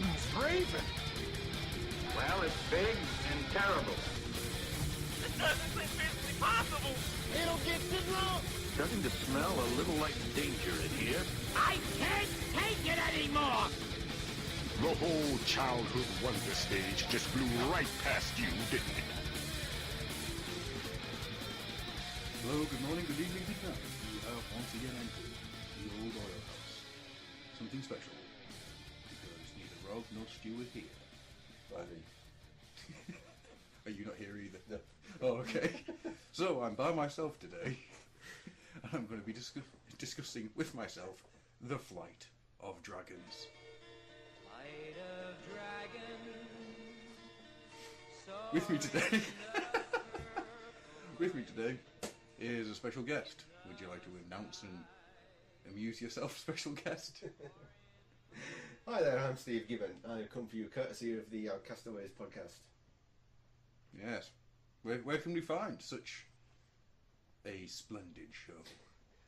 It's freezing. Well, it's big and terrible. It doesn't seem physically possible. It'll get you drunk. Starting to smell a little like danger in here. I can't take it anymore. The whole childhood wonder stage just flew right past you, didn't it? Hello, good morning, good evening, good night. You have once again entered the old oil house. Something special. Because neither Rob nor Stu is here. Are you not here either? No. Oh, okay. So I'm by myself today. And I'm going to be discussing with myself The Flight of Dragons. Flight of dragons. With me today is a special guest. Would you like to announce and amuse yourself, special guest? Hi there, I'm Steve Gibbon. I come for you courtesy of the Outcastaways podcast. Yes. Where can we find such a splendid show?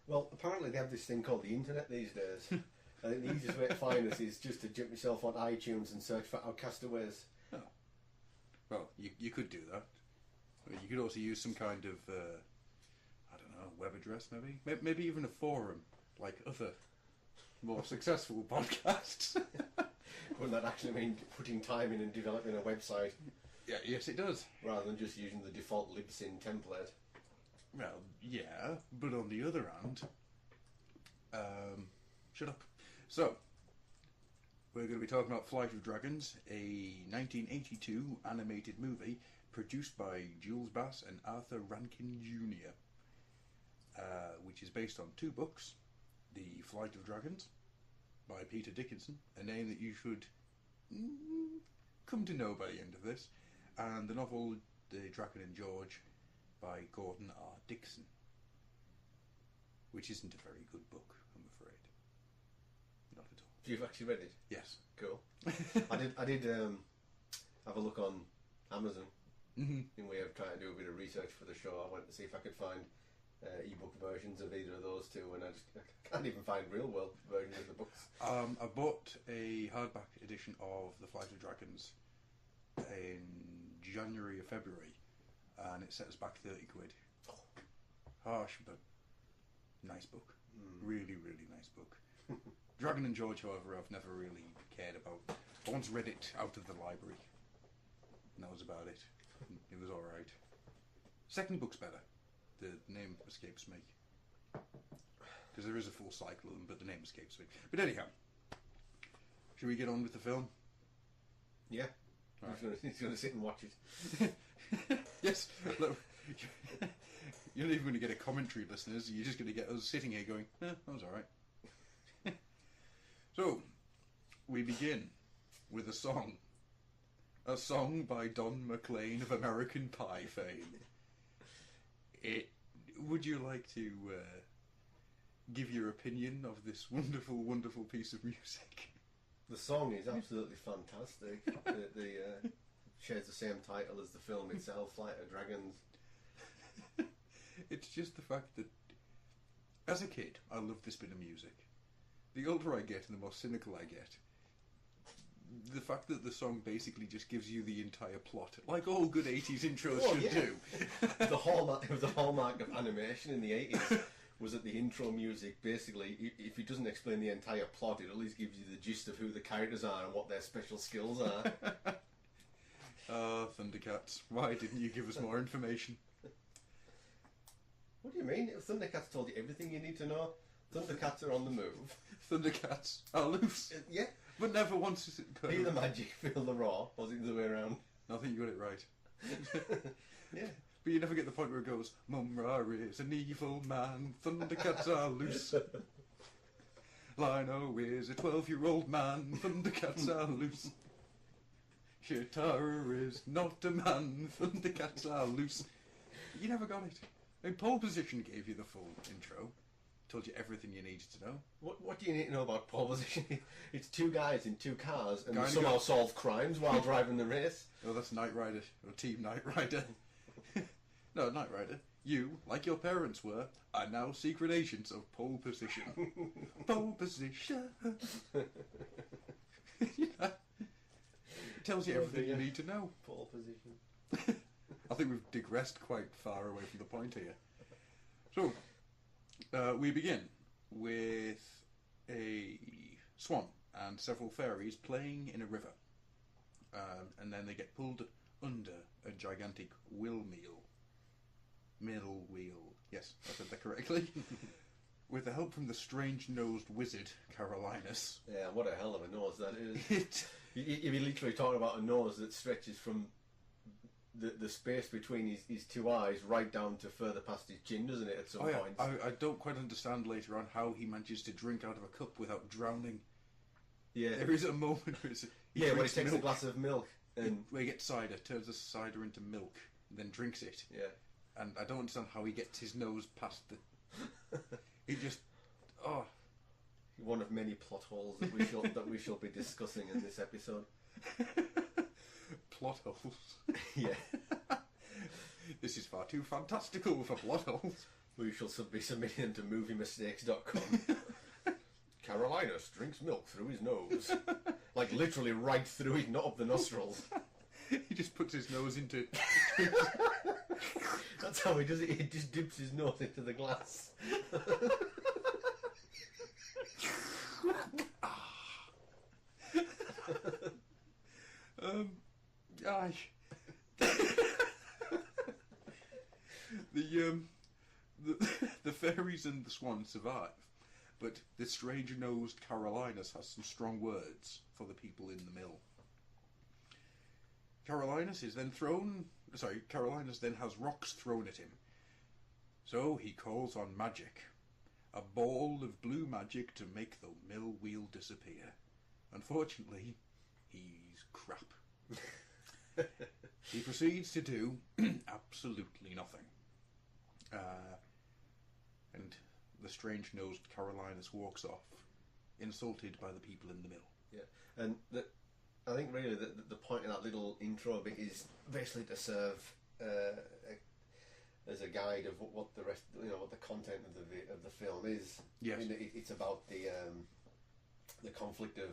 Well, apparently they have this thing called the internet these days. I think the easiest way to find us is just to jump yourself on iTunes and search for Outcastaways. Oh. Well, you could do that. You could also use some kind of, I don't know, web address maybe? Maybe even a forum, like other more successful podcasts. Wouldn't that actually mean putting time in and developing a website? Yeah, yes it does. Rather than just using the default libsyn template. Well, yeah, but on the other hand, shut up. So, we're going to be talking about Flight of Dragons, a 1982 animated movie produced by Jules Bass and Arthur Rankin Jr., which is based on two books, The Flight of Dragons by Peter Dickinson, a name that you should come to know by the end of this, and the novel The Dragon and George by Gordon R. Dickson, which isn't a very good book, I'm afraid. Not at all. You've actually read it? Yes. Cool. I did have a look on Amazon in way of trying to do a bit of research for the show. I went to see if I could find ebook versions of either of those two, and I can't even find real world versions of the books. I bought a hardback edition of The Flight of Dragons in January or February, and it set us back 30 quid. Harsh, but nice book. Really, really nice book. Dragon and George, however, I've never really cared about. I once read it out of the library, and that was about it. It was alright. Second book's better. The name escapes me. Because there is a full cycle of them, but the name escapes me. But anyhow, should we get on with the film? Yeah. Right. He's going to sit and watch it. Yes. Look, you're not even going to get a commentary, listeners. You're just going to get us sitting here going, that was alright. So, we begin with a song. A song by Don McLean of American Pie fame. Would you like to give your opinion of this wonderful, wonderful piece of music? The song is absolutely fantastic. It shares the same title as the film itself, Flight of Dragons. It's just the fact that, as a kid, I loved this bit of music. The older I get and the more cynical I get, the fact that the song basically just gives you the entire plot, like all good 80s intros should do. It was the hallmark of animation in the 80s, was that the intro music, basically, if it doesn't explain the entire plot, it at least gives you the gist of who the characters are and what their special skills are. Thundercats, why didn't you give us more information? What do you mean? Thundercats told you everything you need to know. Thundercats are on the move. Thundercats are loose. Yeah. But never once is it Feel the magic, feel the raw. Or was it the other way around? I think you got it right. Yeah. But you never get the point where it goes, Mumra is an evil man, Thundercats are loose. Lino is a 12-year-old man, Thundercats are loose. Shitara is not a man, Thundercats are loose. You never got it. I mean, Pole Position gave you the full intro. Told you everything you needed to know. What do you need to know about pole position? It's two guys in two cars and Guy they and somehow girl. solve crimes while driving the race. Oh, that's Knight Rider, or Team Knight Rider. No, Knight Rider. You, like your parents were, are now secret agents of Pole Position. Pole Position. Yeah. It tells you everything you need to know. Pole position. I think we've digressed quite far away from the point here. So, we begin with a swan and several fairies playing in a river. And then they get pulled under a gigantic mill wheel. Yes, I said that correctly. With the help from the strange-nosed wizard, Carolinus. Yeah, what a hell of a nose that is. You're literally talking about a nose that stretches from the space between his two eyes right down to further past his chin, doesn't it, at some point? I don't quite understand later on how he manages to drink out of a cup without drowning. Yeah. There is a moment where when he takes a glass of milk and where he gets cider, turns the cider into milk, and then drinks it. Yeah. And I don't understand how he gets his nose past the... He just... Oh. One of many plot holes that we shall be discussing in this episode. Plot holes? Yeah. This is far too fantastical for plot holes. We shall be submitting them to moviemistakes.com. Carolinus drinks milk through his nose. Like literally right through it, not up the nostrils. He just puts his nose into... That's how he does it. He just dips his nose into the glass. Aye. The fairies and the swan survive, but the strange-nosed Carolinus has some strong words for the people in the mill. Carolinus then has rocks thrown at him. So he calls on magic. A ball of blue magic to make the mill wheel disappear. Unfortunately, he's crap. He proceeds to do absolutely nothing. And the strange-nosed Carolinus walks off, insulted by the people in the mill. Yeah, and I think really the point of that little intro bit is basically to serve as a guide of what the rest, what the content of the film is. Yes. I mean, it's about the conflict of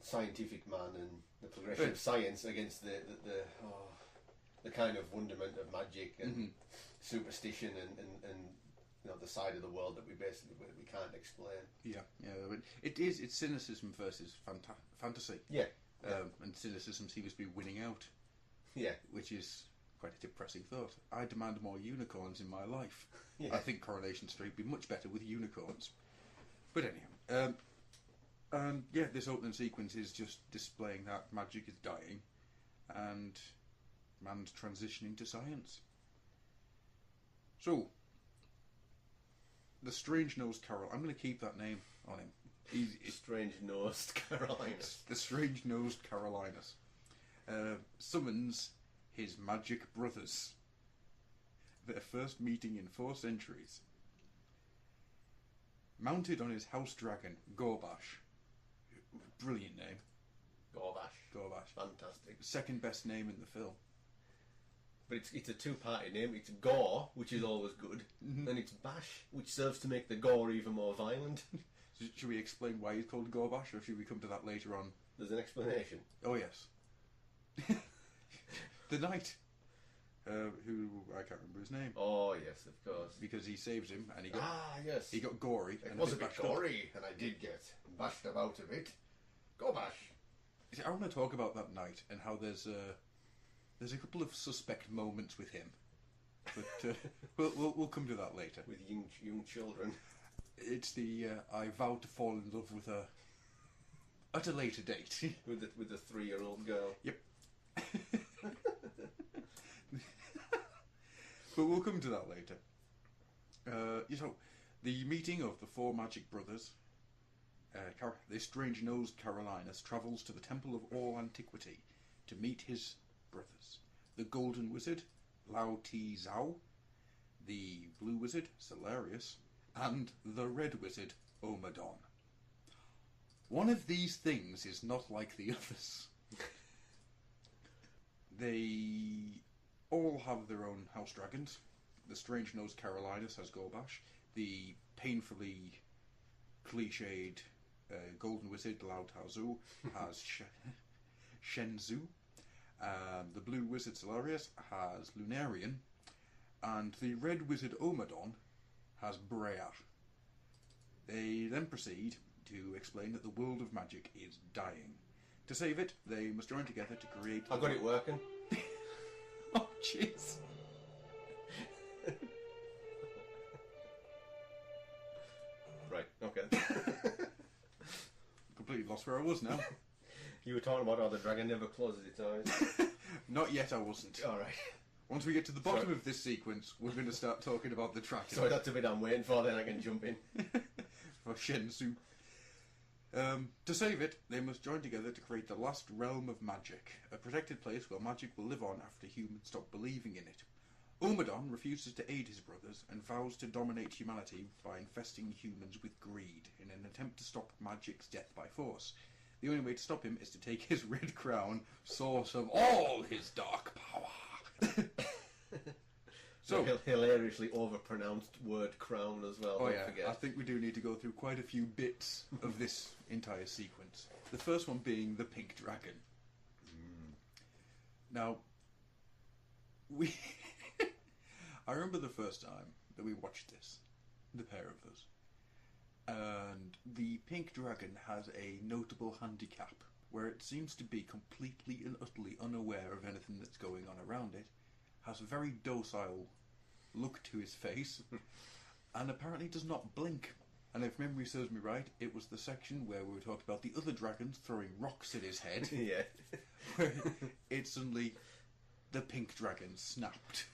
scientific man, and the progression of science against the kind of wonderment of magic and superstition and the side of the world that we can't explain. Yeah. It's cynicism versus fantasy. Yeah. And cynicism seems to be winning out. Yeah. Which is quite a depressing thought. I demand more unicorns in my life. Yeah. I think Coronation Street would be much better with unicorns. But anyhow, this opening sequence is just displaying that magic is dying and man's transitioning to science. So, the strange-nosed Carol, I'm going to keep that name on him. He's Strange-nosed Carolinus. The strange-nosed Carolinus summons his magic brothers. Their first meeting in 4 centuries. Mounted on his house dragon, Gorbash. Brilliant name. Gorbash. Fantastic. Second best name in the film. But it's a two-party name. It's Gore, which is always good, and it's Bash, which serves to make the gore even more violent. So should we explain why he's called Gorbash, or should we come to that later on? There's an explanation. Oh, yes. The knight, who I can't remember his name. Oh, yes, of course. Because he saves him, and he got yes. he got gory. It and was a bit bashed up. gory, and I did get bashed about a bit. Gorbash. See, I want to talk about that knight and how there's a couple of suspect moments with him, but we'll come to that later. With young children. It's the I vow to fall in love with her at a later date. with the 3-year-old girl. Yep. But we'll come to that later. The meeting of the 4 magic brothers. This strange-nosed Carolinus travels to the Temple of All Antiquity to meet his brothers. The Golden Wizard, Lao Ti Zhao, the Blue Wizard, Solarius, and the Red Wizard, Omadon. One of these things is not like the others. They all have their own house dragons. The strange-nosed Carolinus has Gorbash. The painfully cliched Golden Wizard, Lao Tao Zu, has Shenzhou. The blue wizard Solarius has Lunarian, and the red wizard Omadon has Brea. They then proceed to explain that the world of magic is dying. To save it, they must join together to create... I got it working. Oh, jeez. Right, okay. Completely lost where I was now. You were talking about how the dragon never closes its eyes. Not yet, I wasn't. Alright. Once we get to the bottom Sorry. of this sequence, we're going to start talking about the dragon. Sorry, that's the bit I'm waiting for, then I can jump in. For Shenzhou. To save it, they must join together to create the last realm of magic, a protected place where magic will live on after humans stop believing in it. Omadon refuses to aid his brothers and vows to dominate humanity by infesting humans with greed in an attempt to stop magic's death by force. The only way to stop him is to take his red crown, source of all his dark power. So, hilariously overpronounced word crown as well. oh don't yeah, forget. I think we do need to go through quite a few bits of this entire sequence. The first one being the pink dragon. Now, we... I remember the first time that we watched this, the pair of us, and the pink dragon has a notable handicap, where it seems to be completely and utterly unaware of anything that's going on around it, has a very docile look to his face, and apparently does not blink. And if memory serves me right, it was the section where we were talking about the other dragons throwing rocks at his head, Yeah. where it suddenly, the pink dragon snapped.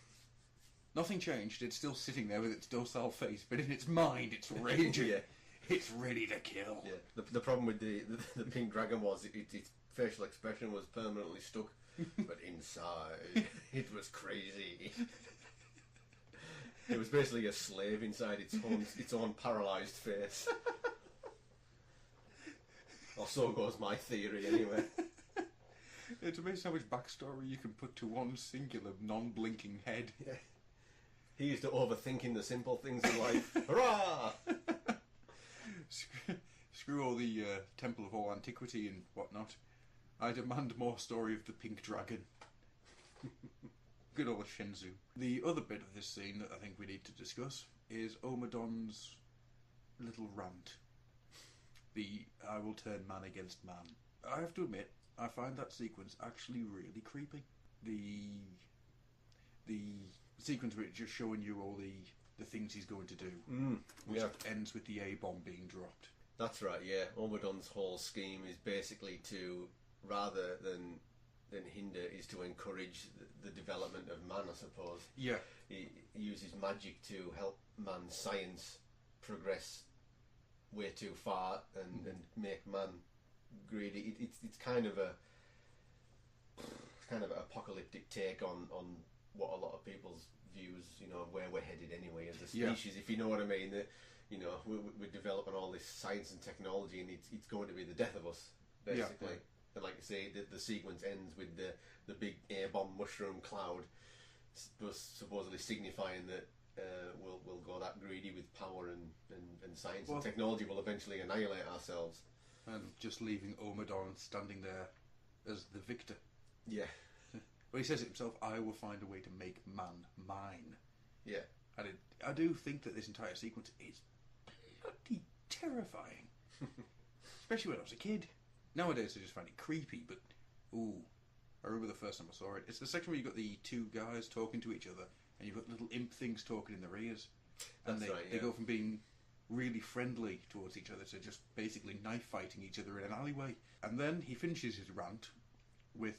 Nothing changed, it's still sitting there with its docile face, but in its mind it's raging. Yeah. It's ready to kill. Yeah. The problem with the pink dragon was its facial expression was permanently stuck, but inside it was crazy. It was basically a slave inside its own paralysed face. Or so goes my theory, anyway. It's amazing how much backstory you can put to one singular non-blinking head. Yeah. He used to overthinking the simple things in life. Hurrah! Screw all the Temple of all Antiquity and whatnot. I demand more story of the pink dragon. Good old Shenzhou. The other bit of this scene that I think we need to discuss is Omadon's little rant. The I will turn man against man. I have to admit, I find that sequence actually really creepy. The sequence where it's just showing you all the things he's going to do, which ends with the A-bomb being dropped. That's right, yeah. Omadon's whole scheme is basically to, rather than hinder, is to encourage the development of man, I suppose. Yeah. He uses magic to help man's science progress way too far and make man greedy. It's kind of an apocalyptic take on what a lot of people's views, where we're headed anyway as a species, if you know what I mean. That, we're developing all this science and technology, and it's going to be the death of us, basically. Yeah. And like I say, the sequence ends with the big air-bomb mushroom cloud, supposedly signifying that we'll go that greedy with power and science and technology will eventually annihilate ourselves. And just leaving Omadon standing there as the victor. Yeah. But he says it himself, I will find a way to make man mine. Yeah. And I do think that this entire sequence is bloody terrifying. Especially when I was a kid. Nowadays I just find it creepy, but ooh. I remember the first time I saw it. It's the section where you've got the two guys talking to each other, and you've got little imp things talking in their ears. And they go from being really friendly towards each other to just basically knife fighting each other in an alleyway. And then he finishes his rant with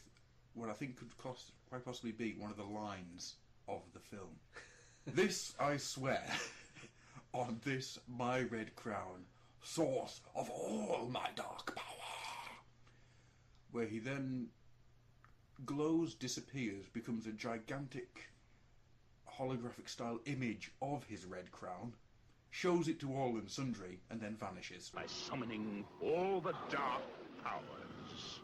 what I think could quite possibly be one of the lines of the film. This I swear, on this my red crown, source of all my dark power. Where he then glows, disappears, becomes a gigantic holographic style image of his red crown, shows it to all and sundry, and then vanishes. By summoning all the dark powers,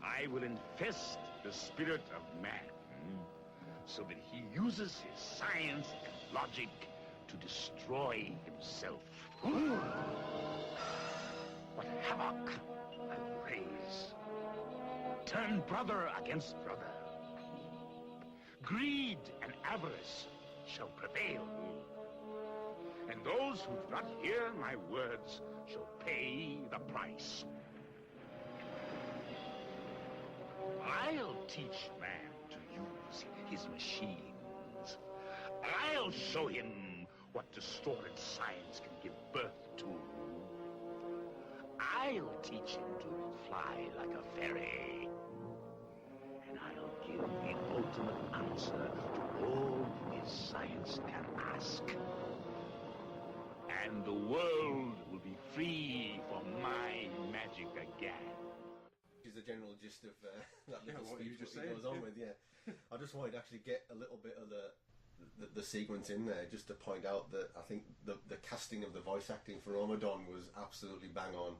I will infest the spirit of man so that he uses his science and logic to destroy himself. What havoc I will raise. turn brother against brother. Greed and avarice shall prevail. And those who do not hear my words shall pay the price. I'll teach man to use his machines. I'll show him what distorted science can give birth to. I'll teach him to fly like a fairy. And I'll give the ultimate answer to all his science can ask. And the world will be free for my magic again. Is the general gist of that little what you speech just what he said, goes on yeah. with, yeah. I just wanted to actually get a little bit of the sequence in there, just to point out that I think the casting of the voice acting for Ramadan was absolutely bang on.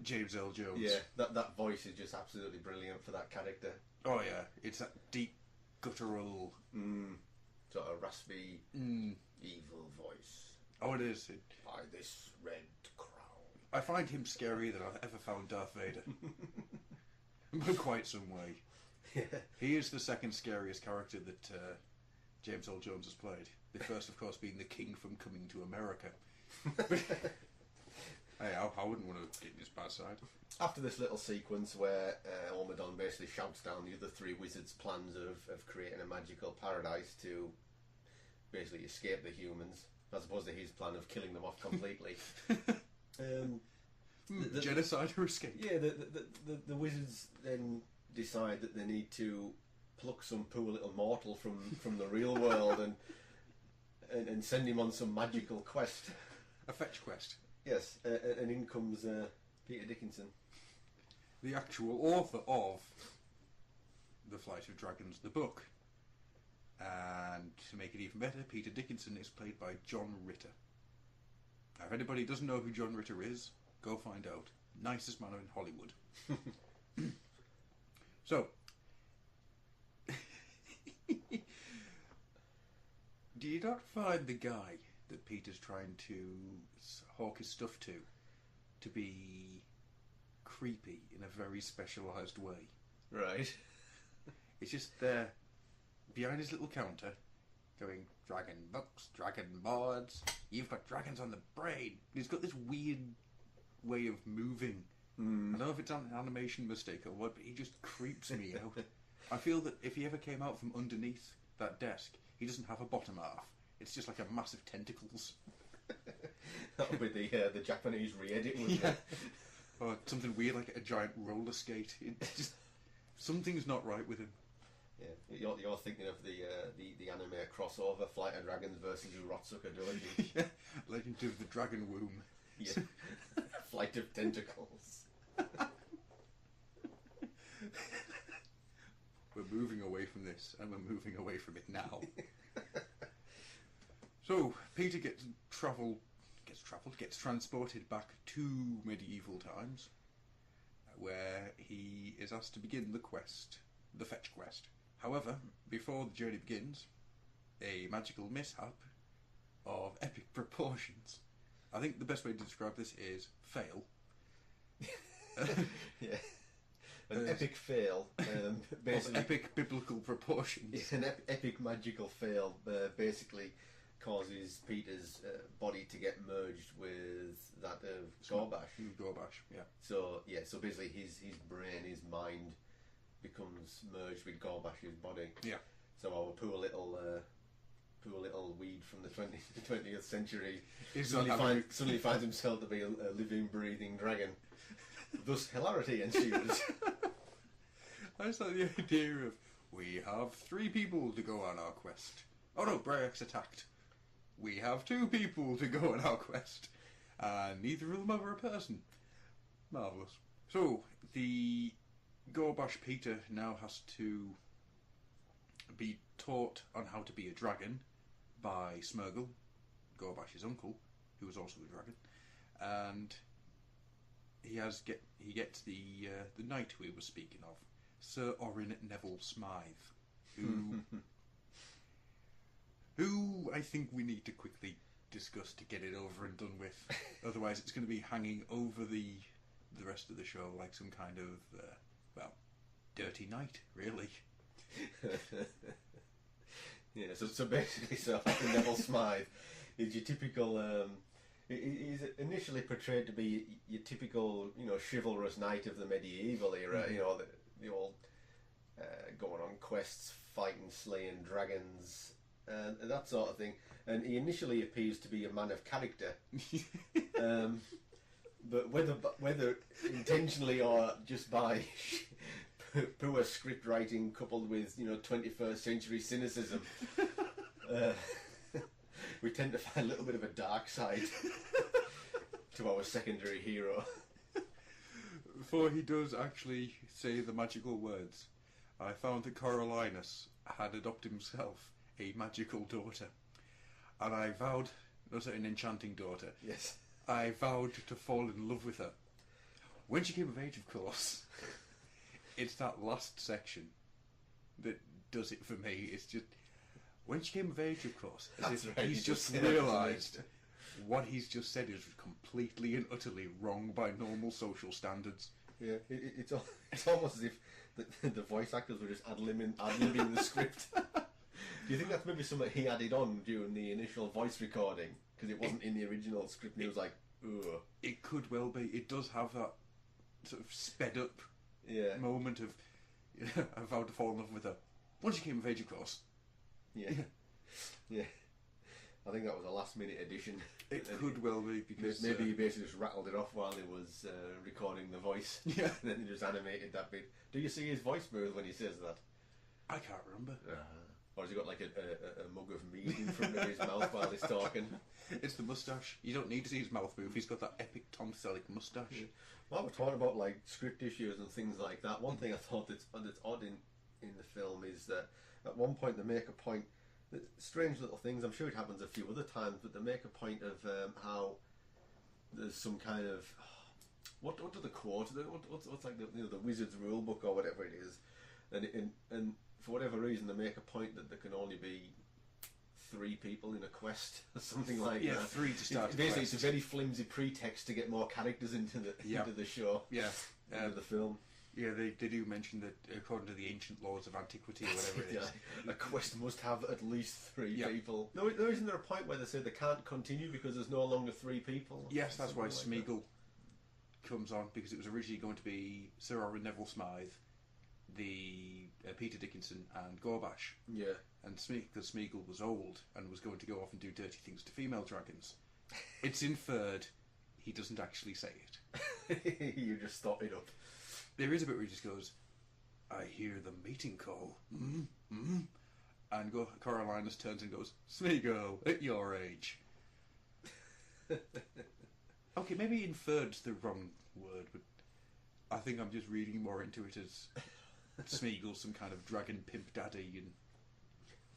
James L. Jones. Yeah, that voice is just absolutely brilliant for that character. Oh yeah, it's that deep, guttural... Sort of raspy, evil voice. Oh, it is. By this red crown. I find him scarier than I've ever found Darth Vader. By quite some way. Yeah. He is the second scariest character that James L. Jones has played. The first, of course, being the King from Coming to America. Hey, I wouldn't want to get in his bad side. After this little sequence where Ormadon basically shouts down the other three wizards' plans of creating a magical paradise to basically escape the humans, as opposed to his plan of killing them off completely. Genocide or escape? Yeah, the wizards then decide that they need to pluck some poor little mortal from the real world and send him on some magical quest. A fetch quest. Yes, and in comes Peter Dickinson. The actual author of The Flight of Dragons, the book. And to make it even better, Peter Dickinson is played by John Ritter. Now, if anybody doesn't know who John Ritter is, go find out. Nicest man in Hollywood. So, do you not find the guy that Peter's trying to hawk his stuff to be creepy in a very specialised way? Right. It's just there, behind his little counter, going, dragon books, dragon boards, you've got dragons on the brain. And he's got this weird way of moving. I don't know if it's an animation mistake or what, but he just creeps me out. I feel that if he ever came out from underneath that desk, he doesn't have a bottom half. It's just like a massive tentacles. That'll be the Japanese re-edit, wouldn't it? Or something weird like a giant roller skate. It's just, something's not right with him. Yeah, you're thinking of the anime crossover, Flight of Dragons versus Urotsuka, don't you? Yeah, Legend of the Dragon Womb. Yeah. Flight of Tentacles. We're moving away from this, and we're moving away from it now. So, Peter gets transported back to medieval times, where he is asked to begin the fetch quest. However, before the journey begins, a magical mishap of epic proportions. I think the best way to describe this is fail. Yeah. An epic fail. Basically, of epic biblical proportions. An epic magical fail basically causes Peter's body to get merged with that of Gorbash. Gorbash, yeah. So basically his brain, his mind becomes merged with Gorbash's body. Yeah. So our poor little weed from the 20th century suddenly finds himself to be a living, breathing dragon. Thus, hilarity ensues. I just like the idea of, we have 3 people to go on our quest. Oh no, Brayek's attacked. We have 2 people to go on our quest. And neither of them are a person. Marvellous. So, the Gorbash Peter now has to be taught on how to be a dragon by Smeargle, Gorbash's uncle, who is also a dragon, and he gets the knight we were speaking of, Sir Orrin Neville Smythe, who I think we need to quickly discuss to get it over and done with. Otherwise, it's going to be hanging over the rest of the show like some kind of dirty night, really. Yeah, so basically, Neville Smythe is your typical. He's initially portrayed to be your typical, chivalrous knight of the medieval era. The old going on quests, fighting, slaying dragons, and that sort of thing. And he initially appears to be a man of character, but whether intentionally or just by poor script writing coupled with 21st century cynicism, we tend to find a little bit of a dark side to our secondary hero. For he does actually say the magical words. I found that Coriolanus had adopted himself a magical daughter, and I vowed, an enchanting daughter. Yes. I vowed to fall in love with her. When she came of age, of course, it's that last section that does it for me. It's just, when she came of age, of course, as if he's just realised what he's just said is completely and utterly wrong by normal social standards. Yeah, it's almost as if the voice actors were just ad-libbing the script. Do you think that's maybe something he added on during the initial voice recording? Because it wasn't in the original script and he was like, ugh. It could well be. It does have that sort of sped up moment of, I vowed to fall in love with her. Once she came of age, of course. Yeah. Yeah. I think that was a last minute addition. It could well be, because maybe he basically just rattled it off while he was recording the voice. Yeah. And then he just animated that bit. Do you see his voice move when he says that? I can't remember. Or has he got like a mug of meat in front of his mouth while he's talking? It's the moustache. You don't need to see his mouth move. He's got that epic Tom Selleck moustache. Yeah. While we're talking about like script issues and things like that, one thing I thought that's odd in the film is that at one point they make a point, strange little things, I'm sure it happens a few other times, but they make a point of how there's some kind of, what do the quote, what's like the wizard's rule book or whatever it is, and for whatever reason they make a point that there can only be 3 people in a quest or something like that. Yeah, 3 to start. Basically, it's a very flimsy pretext to get more characters into the show. Yeah, into the film. Yeah, they do mention that according to the ancient laws of antiquity or whatever it is, a quest must have at least 3 people. No, isn't there a point where they say they can't continue because there's no longer 3 people? Yes, that's why Smeagol comes on, because it was originally going to be Sir Owen Neville Smythe, the Peter Dickinson and Gorbash. Yeah. And because Smeagol was old and was going to go off and do dirty things to female dragons, it's inferred he doesn't actually say it. You just thought it up. There is a bit where he just goes, I hear the mating call. And Coriolanus turns and goes, Smeagol, at your age. Okay, maybe inferred's the wrong word, but I think I'm just reading more into it as Smeagol's some kind of dragon pimp daddy and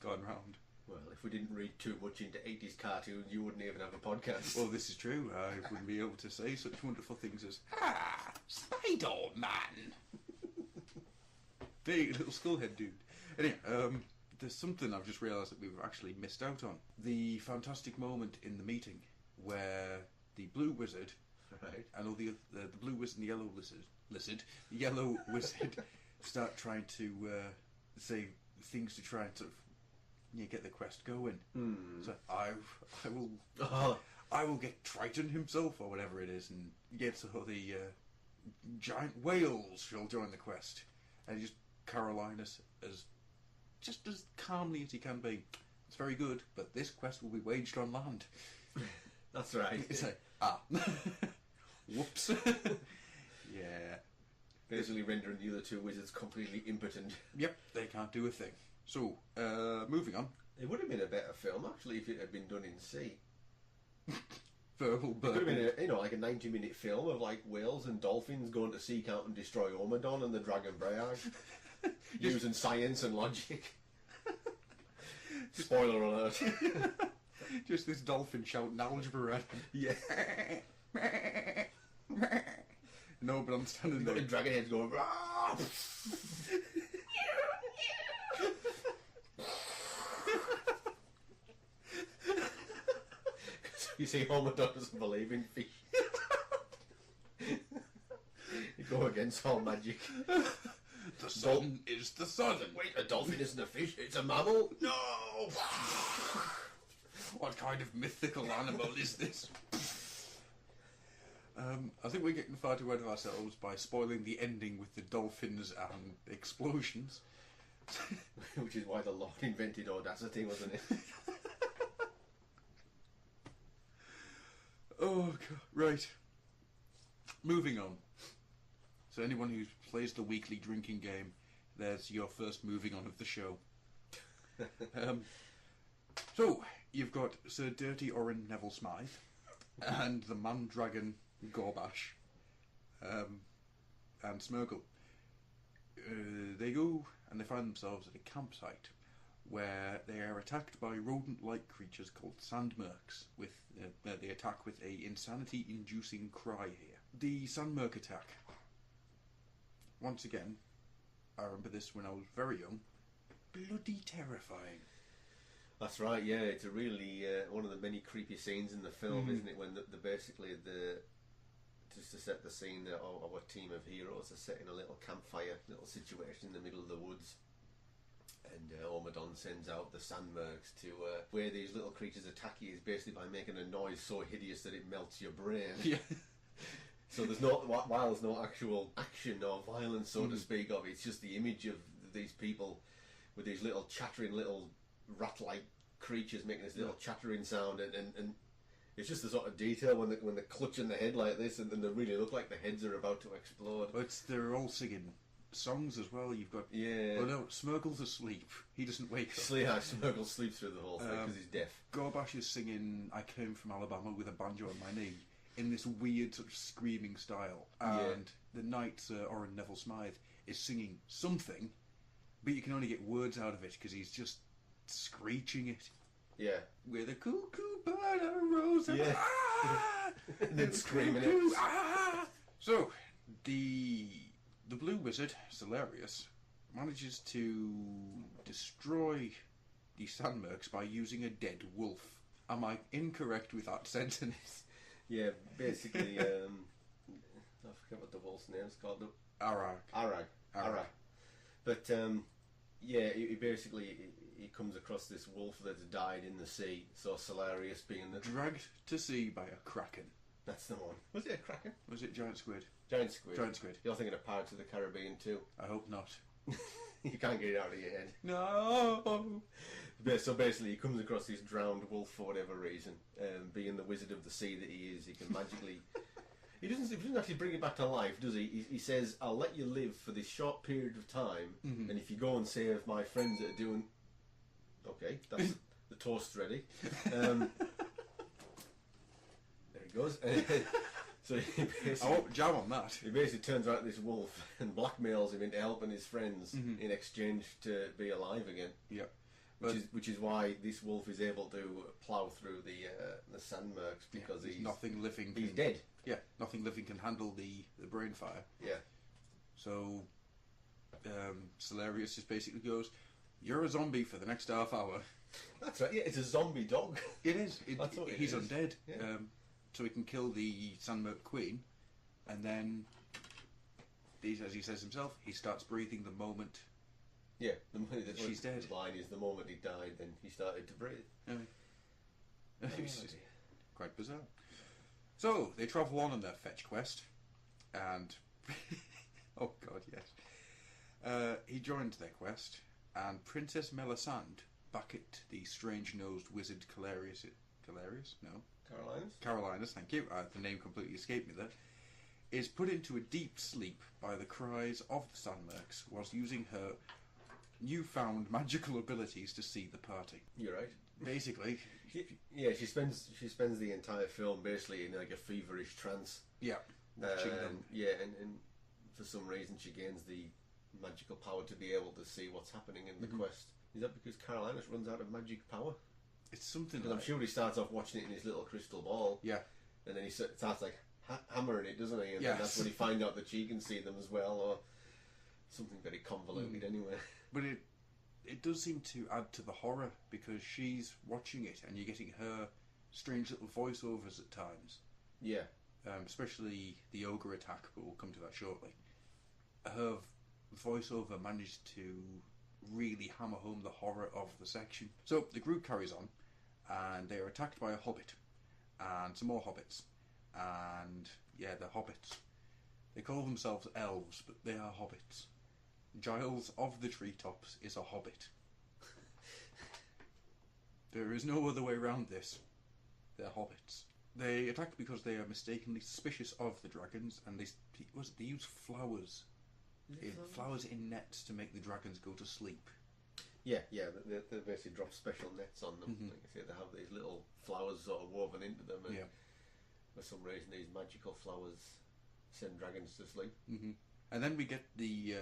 going round. Well, if we didn't read too much into 80s cartoons, you wouldn't even have a podcast. Well, this is true. I wouldn't be able to say such wonderful things as, Spider-Man! Big little skullhead dude. Anyway, there's something I've just realised that we've actually missed out on. The fantastic moment in the meeting where the blue wizard, right, and all the blue wizard and the yellow wizard start trying to say things to try and sort of get the quest going. So I will get Triton himself or whatever it is, and get the giant whales shall join the quest. And just Coriolanus as calmly as he can be. It's very good, but this quest will be waged on land. That's right. It's like, whoops. Yeah. Basically rendering the other 2 wizards completely impotent. Yep, they can't do a thing. So, moving on. It would have been a better film, actually, if it had been done in sea. Verbal It could have been like a 90-minute film of like whales and dolphins going to seek out and destroy Omadon and the Dragon Breag, using science and logic. Spoiler alert. Just this dolphin shouting algebra at him. Yeah. No, but I'm standing there. And Dragon Head's going, "Rah!" You see, Omadon doesn't believe in fish. You go against all magic. The sun is the sun. Wait, a dolphin isn't a fish, it's a mammal? No! What kind of mythical animal is this? I think we're getting far too ahead of ourselves by spoiling the ending with the dolphins and explosions. Which is why the Lord invented Audacity, wasn't it? Oh, God. Right. Moving on. So anyone who plays the weekly drinking game, there's your first moving on of the show. So, you've got Sir Dirty Orin Neville Smythe and the Man-Dragon Gorbash and Smeargle. They go and they find themselves at a campsite where they are attacked by rodent-like creatures called sandmerks. They attack with a insanity-inducing cry here. The sandmerk attack. Once again, I remember this when I was very young. Bloody terrifying. That's right, yeah. It's a really one of the many creepy scenes in the film, isn't it? When just to set the scene, our team of heroes are set in a little campfire, little situation in the middle of the woods, and Ormadon sends out the sandmerks to where these little creatures attack you is basically by making a noise so hideous that it melts your brain. Yeah. So while there's no actual action or violence, so to speak, of it, it's just the image of these people with these little chattering little rat-like creatures making this little chattering sound, and it's just the sort of detail when they're clutching the head like this, and then they really look like the heads are about to explode. But they're all singing songs as well. You've got Oh no, Smeargle's asleep. He doesn't wake up. Smeargle sleeps through the whole thing because he's deaf. Gorbash is singing "I Came from Alabama with a banjo on my knee" in this weird sort of screaming style, and the knight Orin Neville Smythe is singing something, but you can only get words out of it because he's just screeching it. Yeah. With a cuckoo bird and a rose and and then screaming it. So, the blue wizard, Solarius, manages to destroy the sandmerks by using a dead wolf. Am I incorrect with that sentence? Yeah, basically, I forget what the wolf's name is called. Arag. But, he basically... He comes across this wolf that's died in the sea, so Solarius being the... Dragged to sea by a kraken. That's the one. Was it a kraken? Was it giant squid? Giant squid. Giant squid. You're thinking of Pirates of the Caribbean too. I hope not. You can't get it out of your head. No! So basically he comes across this drowned wolf for whatever reason. Being the wizard of the sea that he is, he can magically... He doesn't actually bring it back to life, does he? He says, I'll let you live for this short period of time, and if you go and save my friends that are doing... Okay, that's the toast ready. There he goes. So he basically, I won't jam on that. He basically turns out this wolf and blackmails him into helping his friends in exchange to be alive again. Yeah. Which is why this wolf is able to plough through the sandmerks because he's nothing living. He's dead. Yeah, nothing living can handle the brain fire. Yeah. So Solarius just basically goes, "You're a zombie for the next half hour." That's right. Yeah, it's a zombie dog. It is. He's undead. Yeah. So he can kill the Sandmerk Queen, and then, as he says himself, he starts breathing the moment. Yeah, she's dead. The line is the moment he died, then he started to breathe. It's quite bizarre. So they travel on their fetch quest, and oh god, yes. He joins their quest, and Princess Melisande, back at the strange-nosed wizard Calarius? No. Carolinus, thank you. The name completely escaped me there. Is put into a deep sleep by the cries of the Sandmerks whilst using her newfound magical abilities to see the party. You're right. Basically, she spends the entire film basically in like a feverish trance. Yeah, watching them. Yeah, and for some reason she gains the magical power to be able to see what's happening in the quest. Is that because Carolinus runs out of magic power? It's something. Because I'm sure he starts off watching it in his little crystal ball. Yeah, and then he starts like hammering it, doesn't he? And yes. then that's when he finds out that she can see them as well, or something very convoluted anyway. But it does seem to add to the horror because she's watching it and you're getting her strange little voiceovers at times. Yeah. Especially the ogre attack, but we'll come to that shortly. Her voiceover managed to really hammer home the horror of the section. So the group carries on, and they are attacked by a hobbit, and some more hobbits, and yeah, they're hobbits. They call themselves elves, but they are hobbits. Giles of the Treetops is a hobbit. There is no other way around this. They're hobbits. They attack because they are mistakenly suspicious of the dragons, and they use flowers. Flowers in nets to make the dragons go to sleep. Yeah, they basically drop special nets on them. Like I say, they have these little flowers sort of woven into them, and for some reason these magical flowers send dragons to sleep. And then we get the...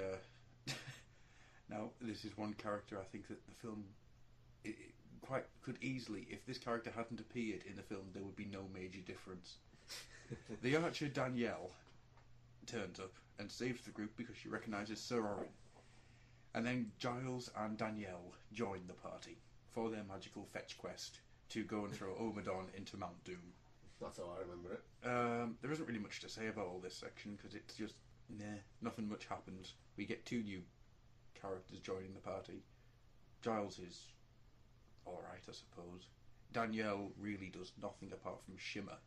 now, this is one character I think that the film quite could easily, if this character hadn't appeared in the film, there would be no major difference. The archer Danielle turns up and saves the group because she recognises Sir Orin. And then Giles and Danielle join the party for their magical fetch quest to go and throw Omadon into Mount Doom. That's how I remember it. There isn't really much to say about all this section because it's just, nothing much happens. We get 2 new characters joining the party. Giles is alright, I suppose. Danielle really does nothing apart from shimmer.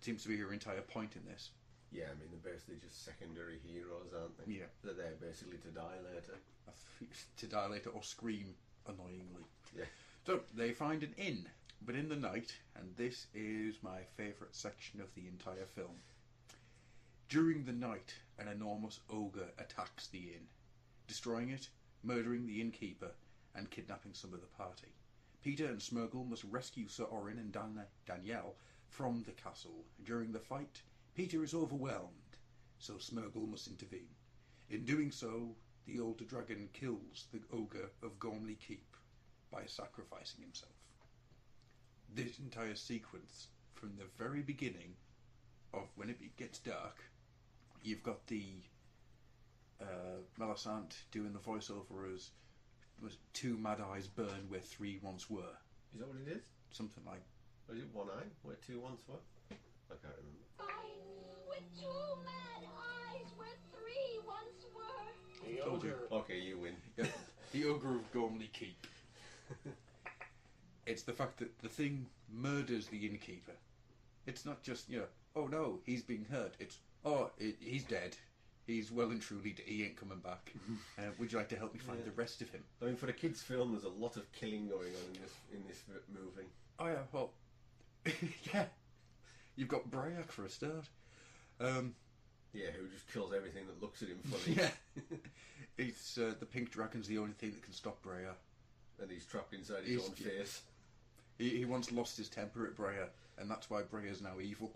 Seems to be her entire point in this. Yeah, I mean, they're basically just secondary heroes, aren't they? Yeah. They're there basically to die later. To die later or scream annoyingly. Yeah. So, they find an inn, but in the night, and this is my favourite section of the entire film. During the night, an enormous ogre attacks the inn, destroying it, murdering the innkeeper, and kidnapping some of the party. Peter and Smeagol must rescue Sir Orin and Danielle from the castle. During the fight, Peter is overwhelmed, so Smeagol must intervene. In doing so, the older dragon kills the ogre of Gormley Keep by sacrificing himself. This entire sequence, from the very beginning of when it gets dark, you've got the Melisande doing the voiceover as was 2 mad eyes burn where 3 once were. Is that what it is? Something like... Or is it 1 eye where 2 once were? I can't remember. With 2 mad eyes where 3 once were. The Told you. ogre. Okay, you win. The ogre of Gormley Keep. It's the fact that the thing murders the innkeeper. It's not just, oh no, he's being hurt. It's, he's dead. He's well and truly dead. He ain't coming back. Would you like to help me find the rest of him? I mean, for a kids' film, there's a lot of killing going on in this movie. Oh yeah, well, yeah. You've got Bryak for a start. Yeah, who just kills everything that looks at him funny. Yeah. It's the pink dragon's the only thing that can stop Breya. And he's trapped inside his own face. He once lost his temper at Breya, and that's why Breya's now evil.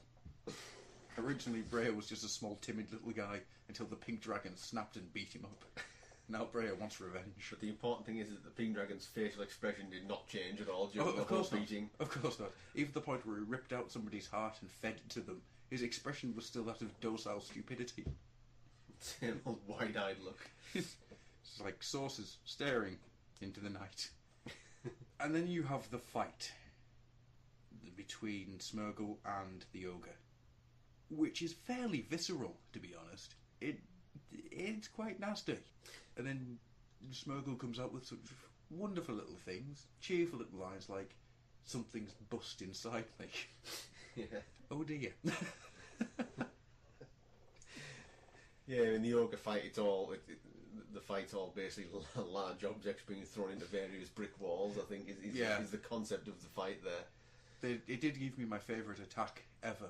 Originally, Breya was just a small, timid little guy until the pink dragon snapped and beat him up. Now Breya wants revenge. But the important thing is that the pink dragon's facial expression did not change at all during the whole beating. Of course not. Even the point where he ripped out somebody's heart and fed it to them, his expression was still that of docile stupidity. Same old wide-eyed look. It's like saucers staring into the night. And then you have the fight between Smeagol and the ogre, which is fairly visceral, to be honest. It's quite nasty. And then Smeagol comes out with such wonderful little things, cheerful little lines like, "Something's bust inside me." Yeah. Oh dear. Yeah, in the ogre fight, the fight's all basically large objects being thrown into various brick walls. I think is the concept of the fight there. It did give me my favourite attack ever.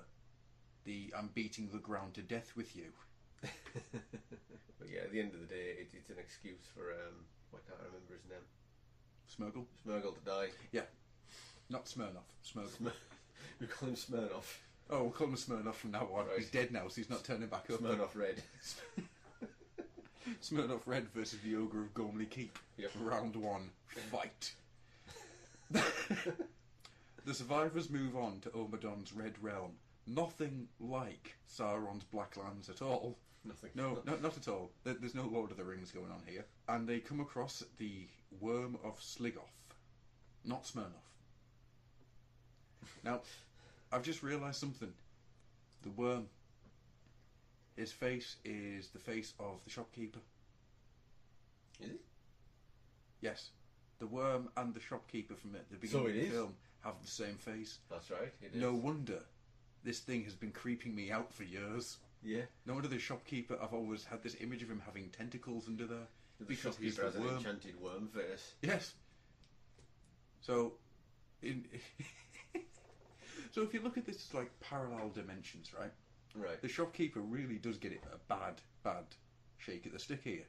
I'm beating the ground to death with you. But yeah, at the end of the day, it's an excuse for I can't remember his name. Smeagol? Smeagol to die. Yeah. Not Smirnoff. Smeagol. We call him Smirnoff. Oh, we'll call him Smirnoff from now on. Right. He's dead now, so he's not turning back up. Smirnoff Red. Smirnoff Red versus the Ogre of Gormley Keep. Yep. Round 1. Fight. The survivors move on to Omadon's Red Realm. Nothing like Sauron's Black Lands at all. Nothing. No, not at all. There's no Lord of the Rings going on here. And they come across the Worm of Sligoth, not Smirnoff. Now, I've just realised something. The worm. His face is the face of the shopkeeper. Is it? Yes. The worm and the shopkeeper from the beginning of the film have the same face. That's right. It is. No wonder this thing has been creeping me out for years. Yeah. No wonder the shopkeeper, I've always had this image of him having tentacles under there. The Because he's shopkeeper the has an worm. enchanted worm face. Yes. So, so if you look at this as like parallel dimensions, right? Right. The shopkeeper really does get it a bad shake at the stick here.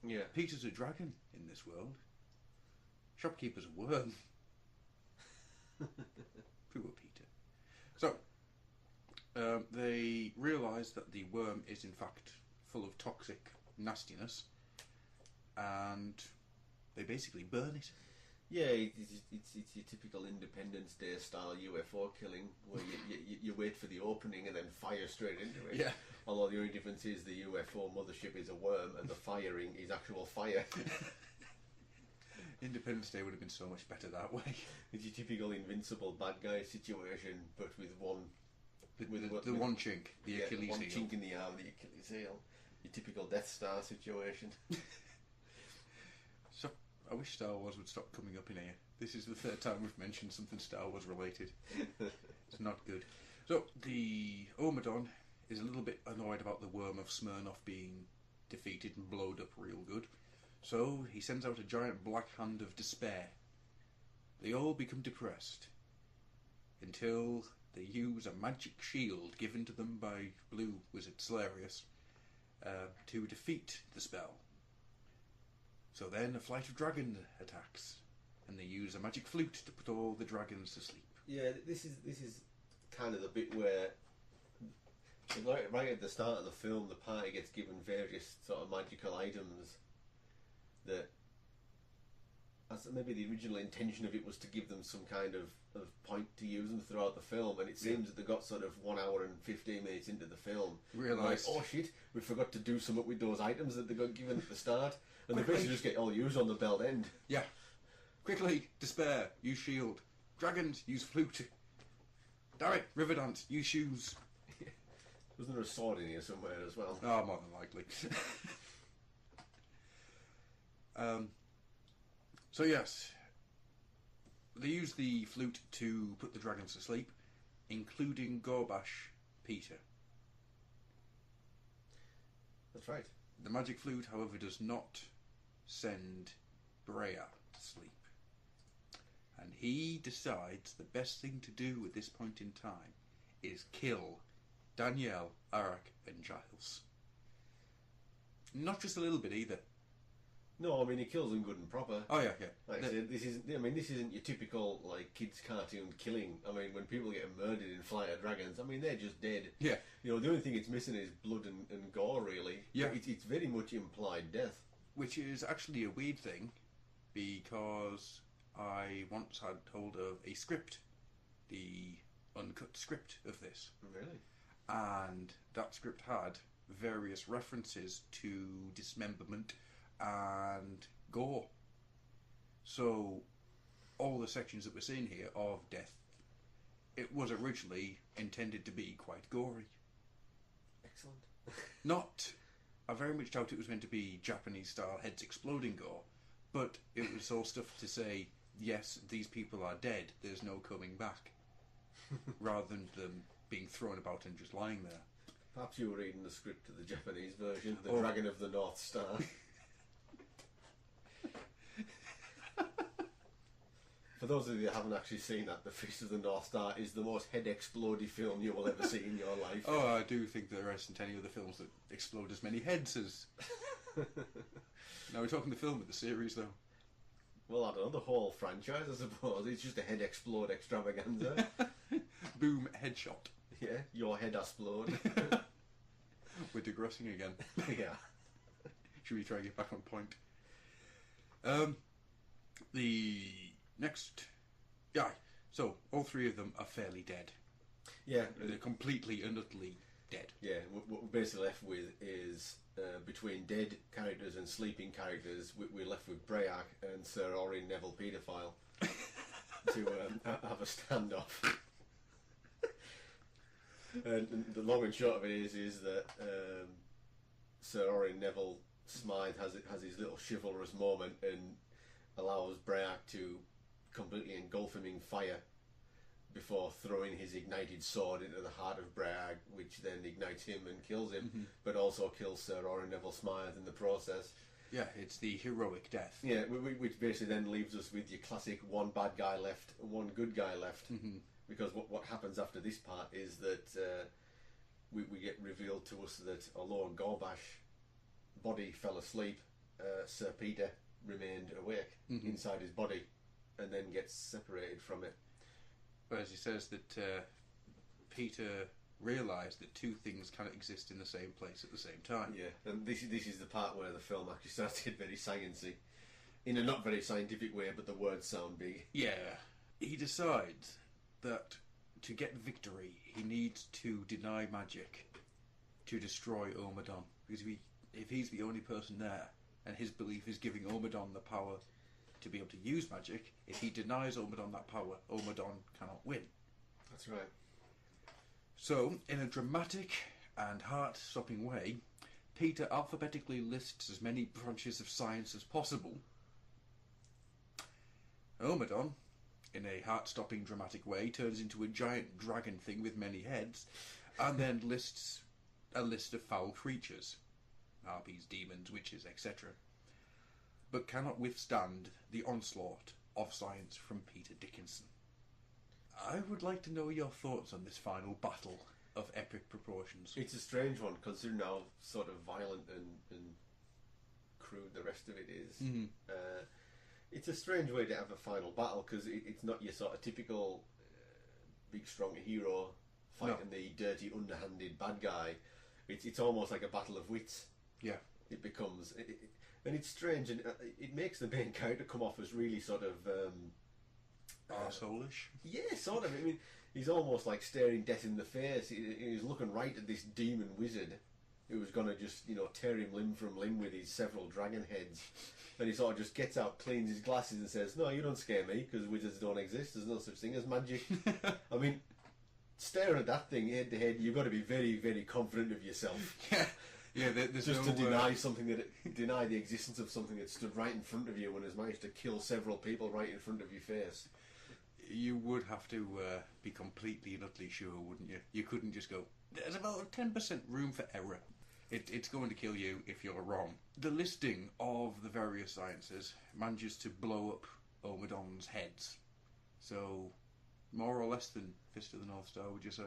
Yeah. Peter's a dragon in this world. Shopkeeper's a worm. Poor Peter. So, they realise that the worm is in fact full of toxic nastiness, and they basically burn it. Yeah, it's your typical Independence Day style UFO killing, where you wait for the opening and then fire straight into it. Yeah. Although the only difference is the UFO mothership is a worm and the firing is actual fire. Independence Day would have been so much better that way. It's your typical invincible bad guy situation, but with one... The one chink, the Achilles one heel. chink in the arm, the Achilles heel. Your typical Death Star situation. So, I wish Star Wars would stop coming up in here. This is the third time we've mentioned something Star Wars related. It's not good. So, the Omadon is a little bit annoyed about the worm of Smirnoff being defeated and blowed up real good. So, he sends out a giant black hand of despair. They all become depressed. Until they use a magic shield given to them by Blue Wizard Solarius to defeat the spell. So then a flight of dragons attacks, and they use a magic flute to put all the dragons to sleep. Yeah, this is kind of the bit where, right at the start of the film, the party gets given various sort of magical items that, as maybe the original intention of it was to give them some kind of point to use them throughout the film, and it seems that they got sort of 1 hour and 15 minutes into the film, Realised, like, oh shit, we forgot to do something with those items that they got given at the start, and they basically just get all used on the belt end. Yeah. Quickly, despair, use shield. Dragons, use flute. Damn it, river dance, use shoes. Wasn't there a sword in here somewhere as well? Oh, more than likely. So yes, they use the flute to put the dragons to sleep, including Gorbash Peter. That's right. The magic flute, however, does not send Breya to sleep. And he decides the best thing to do at this point in time is kill Danielle, Arak and Giles. Not just a little bit either. No, I mean, he kills them good and proper. Oh yeah, yeah. Like I said, this isn't your typical like kids cartoon killing. I mean, when people get murdered in Flight of Dragons, I mean, they're just dead. Yeah. You know, the only thing it's missing is blood and gore, really. Yeah. It's very much implied death. Which is actually a weird thing, because I once had hold of a script, the uncut script of this. Really? And that script had various references to dismemberment and gore. So all the sections that we're seeing here of death, it was originally intended to be quite gory. Excellent. Not, I very much doubt it was meant to be Japanese style heads exploding gore, but it was all stuff to say, yes, these people are dead, there's no coming back, rather than them being thrown about and just lying there. Perhaps you were reading the script of the Japanese version, The Oh. Dragon of the North Star. For those of you that haven't actually seen that, The Fist of the North Star is the most head-exploding film you will ever see in your life. Oh, I do think there isn't any other films that explode as many heads as... Now we're talking the film, but the series though. Well, I don't know, the whole franchise, I suppose. It's just a head-explode extravaganza. Boom, headshot. Yeah, your head explode. We're digressing again. Yeah. Should we try and get back on point? The next guy. So, all three of them are fairly dead. Yeah. They're completely and utterly dead. Yeah, what we're basically left with is, between dead characters and sleeping characters, we're left with Breyak and Sir Orin Neville Pedophile to have a standoff. And the long and short of it is that Sir Orin Neville Smythe has his little chivalrous moment and allows Breac to completely engulf him in fire before throwing his ignited sword into the heart of Breac, which then ignites him and kills him, but also kills Sir Orin Neville Smythe in the process. Yeah, it's the heroic death. Yeah, which basically then leaves us with your classic one bad guy left, one good guy left. Because what happens after this part is that we get revealed to us that although Gorbash body fell asleep, Sir Peter remained awake inside his body and then gets separated from it. Whereas he says that Peter realised that two things cannot exist in the same place at the same time. Yeah, and this is the part where the film actually starts to get very sciencey. In a not very scientific way, but the words sound big. Yeah. He decides that to get victory, he needs to deny magic to destroy Omadon. Because if he's the only person there, and his belief is giving Omadon the power to be able to use magic, if he denies Omadon that power, Omadon cannot win. That's right. So, in a dramatic and heart-stopping way, Peter alphabetically lists as many branches of science as possible. Omadon, in a heart-stopping dramatic way, turns into a giant dragon thing with many heads, and then lists a list of foul creatures, harpies, demons, witches, etc., but cannot withstand the onslaught of science from Peter Dickinson. I would like to know your thoughts on this final battle of epic proportions. It's a strange one, considering how sort of violent and crude the rest of it is. It's a strange way to have a final battle, because it's not your sort of typical big strong hero fighting the dirty underhanded bad guy. It's almost like a battle of wits. Yeah. It becomes... and it's strange, and it makes the main character come off as really sort of... arsehole-ish. Yeah, sort of. I mean, he's almost like staring death in the face. He's looking right at this demon wizard who was going to just, tear him limb from limb with his several dragon heads. And he sort of just gets out, cleans his glasses and says, "No, you don't scare me, because wizards don't exist. There's no such thing as magic." I mean, staring at that thing head to head, you've got to be very, very confident of yourself. Yeah, there's just no, to deny the existence of something that stood right in front of you and has managed to kill several people right in front of your face. You would have to be completely and utterly sure, wouldn't you? You couldn't just go, there's about 10% room for error. It's going to kill you if you're wrong. The listing of the various sciences manages to blow up Omadon's heads. So, more or less than Fist of the North Star, would you say?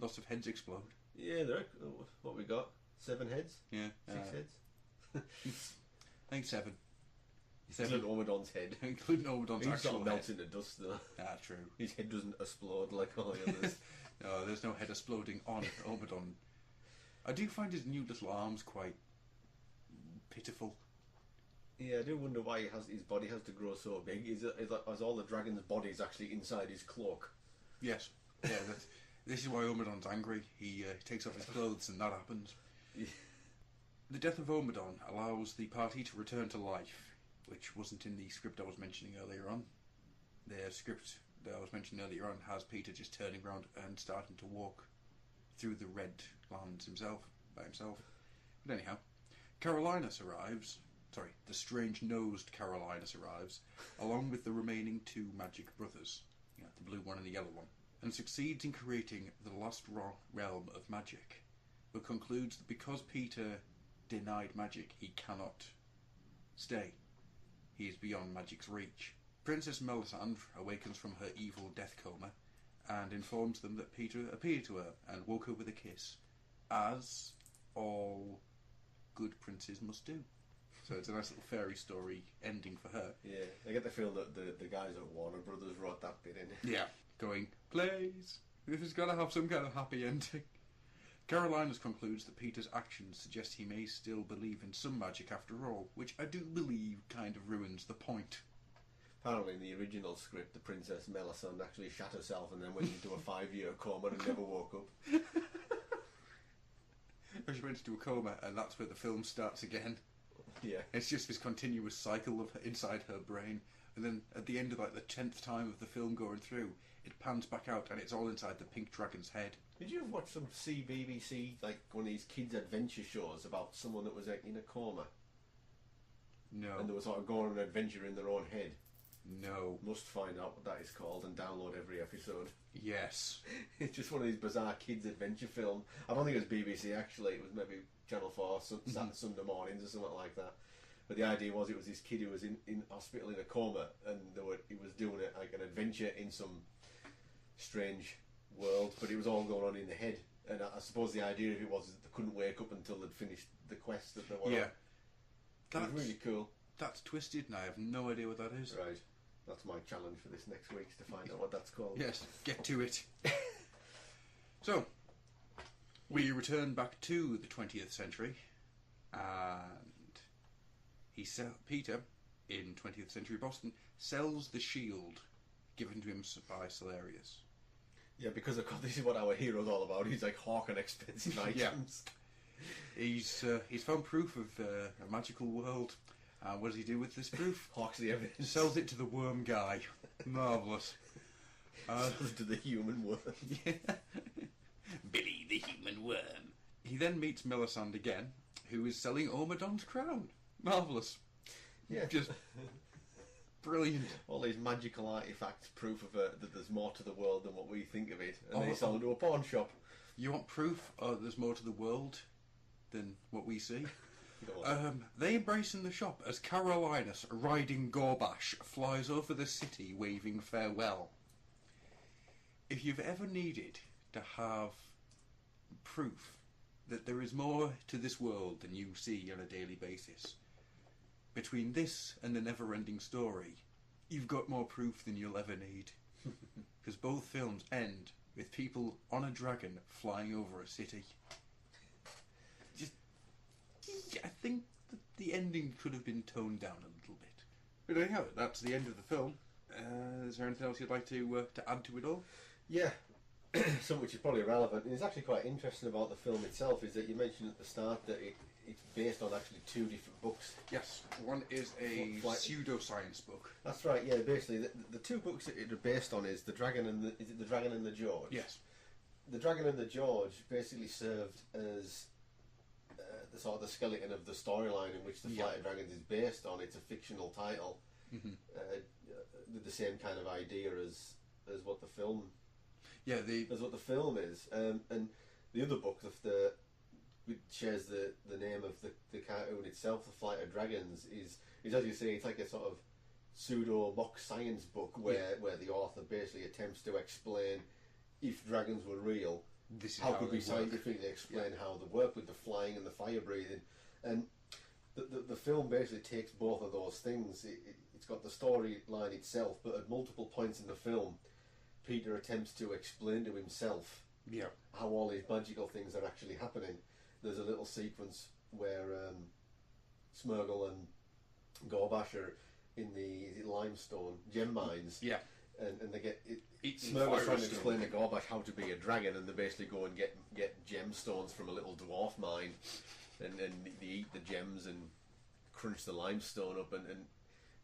Lots of heads explode. Yeah, there. What we got? 7 heads? Yeah. 6 heads? I think 7. Including Omadon's head. Including Omadon's He actual sort of melts head. into dust, though. Ah, true. His head doesn't explode like all the others. No, there's no head exploding on Omadon. I do find his new little arms quite pitiful. Yeah, I do wonder why his body has to grow so big. Is all the dragon's bodies actually inside his cloak? Yes. Yeah, this is why Omadon's angry. He takes off his clothes and that happens. Yeah. The death of Omadon allows the party to return to life, which wasn't in the script I was mentioning earlier on. The script that I was mentioning earlier on has Peter just turning around and starting to walk through the red lands by himself. But anyhow, the strange-nosed Carolinus arrives, along with the remaining 2 magic brothers, the blue one and the yellow one, and succeeds in creating the lost realm of magic, but concludes that because Peter denied magic, he cannot stay. He is beyond magic's reach. Princess Melisandre awakens from her evil death coma and informs them that Peter appeared to her and woke her with a kiss, as all good princes must do. So it's a nice little fairy story ending for her. Yeah, I get the feeling that the guys at Warner Brothers wrote that bit in. Yeah, going, please, this has got to have some kind of happy ending. Carolinus concludes that Peter's actions suggest he may still believe in some magic after all, which I do believe kind of ruins the point. Apparently in the original script, the Princess Melisandre actually shot herself and then went into a 5-year coma and never woke up. She went into a coma, and that's where the film starts again. Yeah. It's just this continuous cycle of inside her brain. And then at the end of like the 10th time of the film going through, it pans back out and it's all inside the pink dragon's head. Did you ever watch some BBC, like one of these kids' adventure shows about someone that was like, in a coma? No. And they were sort of going on an adventure in their own head. No. Must find out what that is called and download every episode. Yes. It's just one of these bizarre kids' adventure film. I don't think it was BBC actually. It was maybe Channel 4 Sunday mornings or something like that. But the idea was it was this kid who was in hospital in a coma, and he was doing it like an adventure in some strange world, but it was all going on in the head. And I suppose the idea of it was that they couldn't wake up until they'd finished the quest that they were on. It was really cool. That's twisted, and I have no idea what that is. Right. That's my challenge for this next week, is to find out what that's called. Yes, get to it. So, we return back to the 20th century, and Peter, in 20th century Boston, sells the shield given to him by Salarius. Yeah, because of course this is what our hero's all about. He's like hawking expensive items. He's found proof of a magical world. What does he do with this proof? Hawks the evidence. Sells it to the worm guy. Marvellous. Sells it to the human worm. Yeah. Billy the human worm. He then meets Melisande again, who is selling Ormodon's crown. Marvellous. Yeah. Just brilliant. All these magical artifacts, proof of that there's more to the world than what we think of it, and they sell them to a pawn shop. You want proof there's more to the world than what we see? They embrace in the shop as Carolinus, riding Gorbash, flies over the city waving farewell. If you've ever needed to have proof that there is more to this world than you see on a daily basis, between this and the never-ending story, you've got more proof than you'll ever need. Because both films end with people on a dragon flying over a city. I think that the ending could have been toned down a little bit. But anyhow, that's the end of the film. Is there anything else you'd like to add to it all? Yeah, something which is probably relevant, and it's actually quite interesting about the film itself, is that you mentioned at the start that it's based on actually two different books. Yes, one is a pseudoscience book. That's right. Yeah, basically the two books that it are based on is the Dragon and the Dragon and the George. Yes. The Dragon and the George basically served as the sort of the skeleton of the storyline in which the Flight of Dragons is based on. It's a fictional title, with the same kind of idea as what the film. Yeah, as what the film is, and the other book, which shares the name of the cartoon itself, The Flight of Dragons, is as you say, it's like a sort of pseudo mock science book where the author basically attempts to explain if dragons were real. How could we scientifically explain how they work with the flying and the fire breathing? And the film basically takes both of those things. It's got the storyline itself, but at multiple points in the film, Peter attempts to explain to himself how all these magical things are actually happening. There's a little sequence where Smeargle and Gorbash are in the limestone gem mines. Yeah. And they get Smeargle's trying to explain to Gorbash how to be a dragon, and they basically go and get gemstones from a little dwarf mine, and they eat the gems and crunch the limestone up, and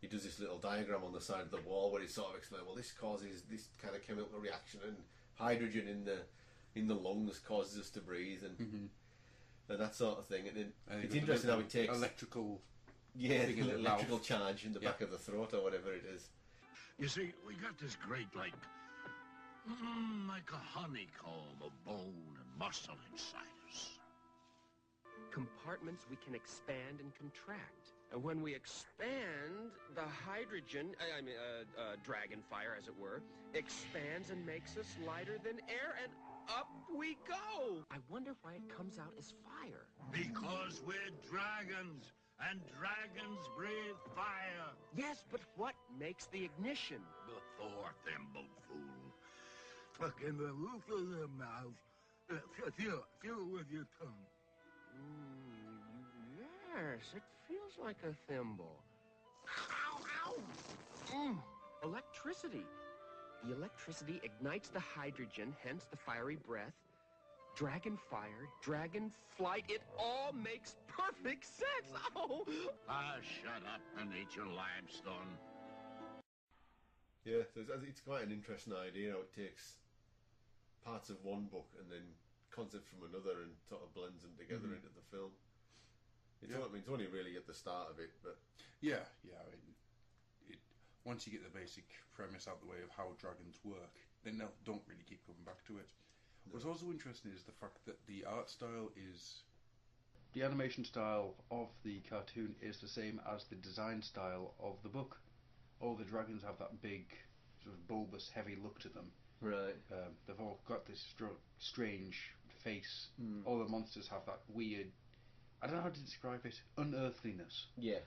he does this little diagram on the side of the wall where he sort of explains, well, this causes this kind of chemical reaction, and hydrogen in the lungs causes us to breathe, and that sort of thing. And it's interesting how it takes electrical charge in the back of the throat or whatever it is. You see, we got this great, like a honeycomb of bone and muscle inside us. Compartments we can expand and contract. And when we expand, the hydrogen, dragon fire as it were, expands and makes us lighter than air, and up we go! I wonder why it comes out as fire. Because we're dragons, and dragons breathe fire. Yes, but what makes the ignition? The Thor thimble, fool. Look in the roof of your mouth. Feel it with your tongue. Yes, it feels like a thimble. Ow, ow! Electricity. The electricity ignites the hydrogen, hence the fiery breath. Dragon fire, dragon flight, it all makes perfect sense! Oh! Shut up and eat your limestone. Yeah, so it's quite an interesting idea. How it takes parts of one book and then concepts from another and sort of blends them together into the film. It's, it's only really at the start of it, but yeah. I mean, once you get the basic premise out the way of how dragons work, then they don't really keep coming back to it. No. What's also interesting is the fact that the art style is... The animation style of the cartoon is the same as the design style of the book. All the dragons have that big, sort of bulbous, heavy look to them. Right. They've all got this strange face. All the monsters have that weird... I don't know how to describe it. Unearthliness. Yeah.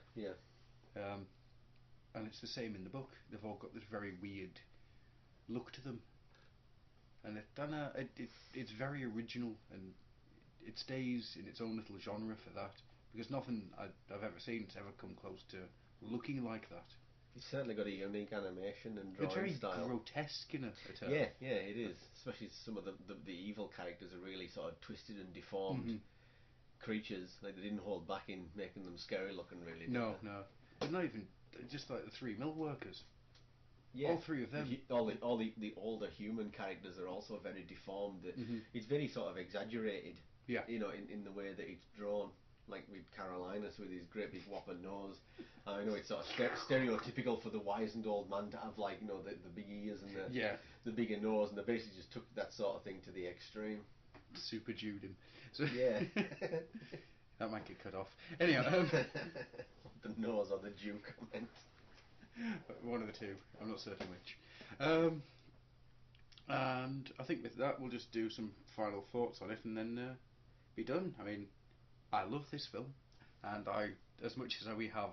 And it's the same in the book. They've all got this very weird look to them. And it's very original, and it stays in its own little genre for that. Because nothing I've ever seen has ever come close to looking like that. It's certainly got a unique animation and drawing style. It's very style. Grotesque in it. Yeah, it is. Especially some of the evil characters are really sort of twisted and deformed creatures. Like they didn't hold back in making them scary looking, really. No. But not even just like the 3 mill workers. Yeah, all 3 of them. All the older human characters are also very deformed. It's very sort of exaggerated. Yeah. You know, in the way that it's drawn. Like with Carolinus with his great big whopper nose. I know it's sort of stereotypical for the wizened old man to have, like, you know, the big ears and the bigger nose, and they basically just took that sort of thing to the extreme. Super Jude him. So yeah. That might get cut off. Anyhow. The nose or the Jew comment. One of the two. I'm not certain which. And I think with that we'll just do some final thoughts on it and then be done. I mean, I love this film, and as much as we have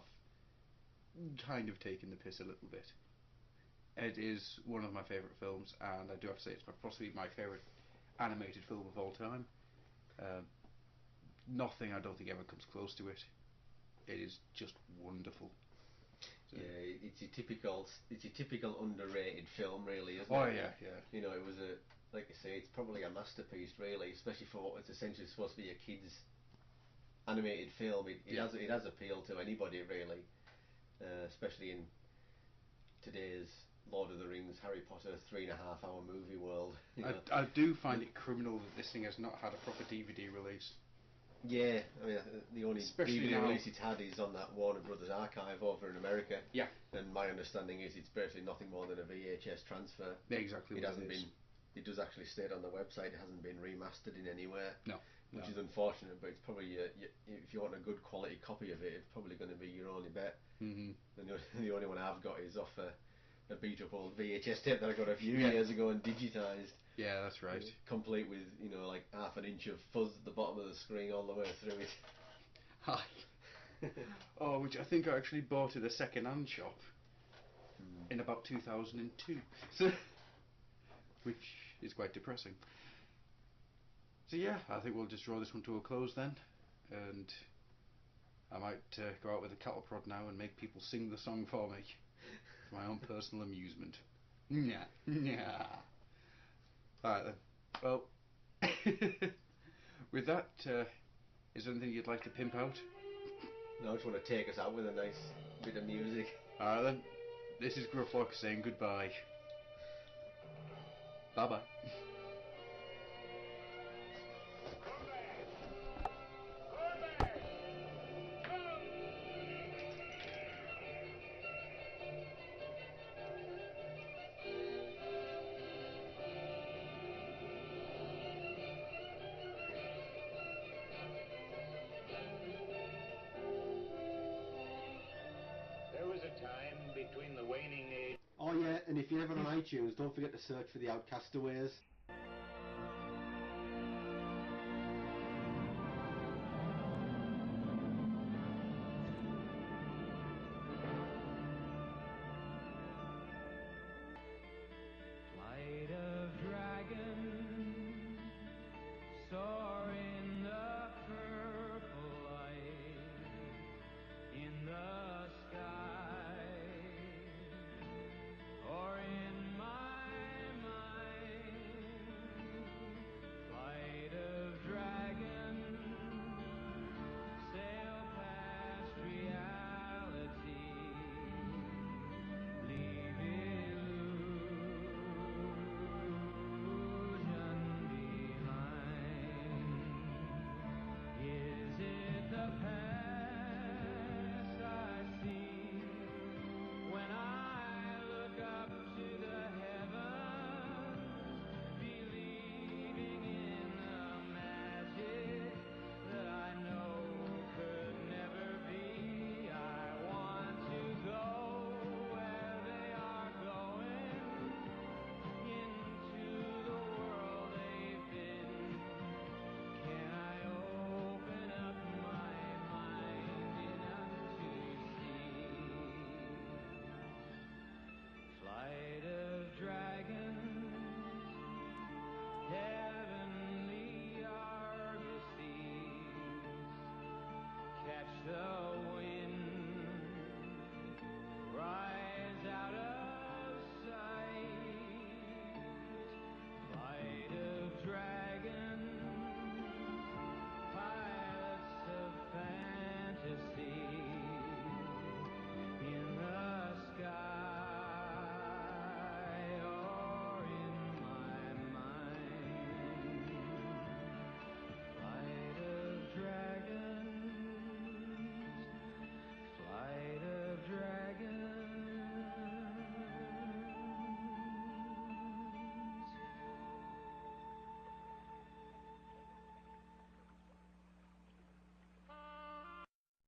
kind of taken the piss a little bit, it is one of my favourite films, and I do have to say it's possibly my favourite animated film of all time. Nothing, I don't think, ever comes close to it. It is just wonderful. So, yeah, it's a typical underrated film, really, isn't it? Oh yeah. You know, it was like I say, it's probably a masterpiece, really, especially for what it's essentially supposed to be a kids' animated film. It has appeal to anybody, really, especially in today's Lord of the Rings, Harry Potter 3.5-hour movie world. I do find it criminal that this thing has not had a proper DVD release. Yeah, I mean, the only Especially DVD now. release it's had is on that Warner Brothers archive over in America. Yeah. And my understanding is it's basically nothing more than a VHS transfer. Yeah, exactly. It hasn't been. It does actually state on the website it hasn't been remastered in anywhere. No. Which is unfortunate, but it's probably if you want a good quality copy of it, it's probably going to be your only bet. And the only one I've got is off a beat up old VHS tape that I got a few years ago and digitised. Yeah, that's right. Complete with, you know, like half an inch of fuzz at the bottom of the screen all the way through it. Hi. Oh, which I think I actually bought at a second-hand shop in about 2002. So, which is quite depressing. So yeah, I think we'll just draw this one to a close then, and I might go out with a cattle prod now and make people sing the song for me, for my own personal amusement. Yeah. Alright then. Well, with that, is there anything you'd like to pimp out? No, I just want to take us out with a nice bit of music. Alright then. This is Grufflock saying goodbye. Bye bye. Between the waning age. Oh yeah, and if you're ever on iTunes, don't forget to search for the Outcastaways.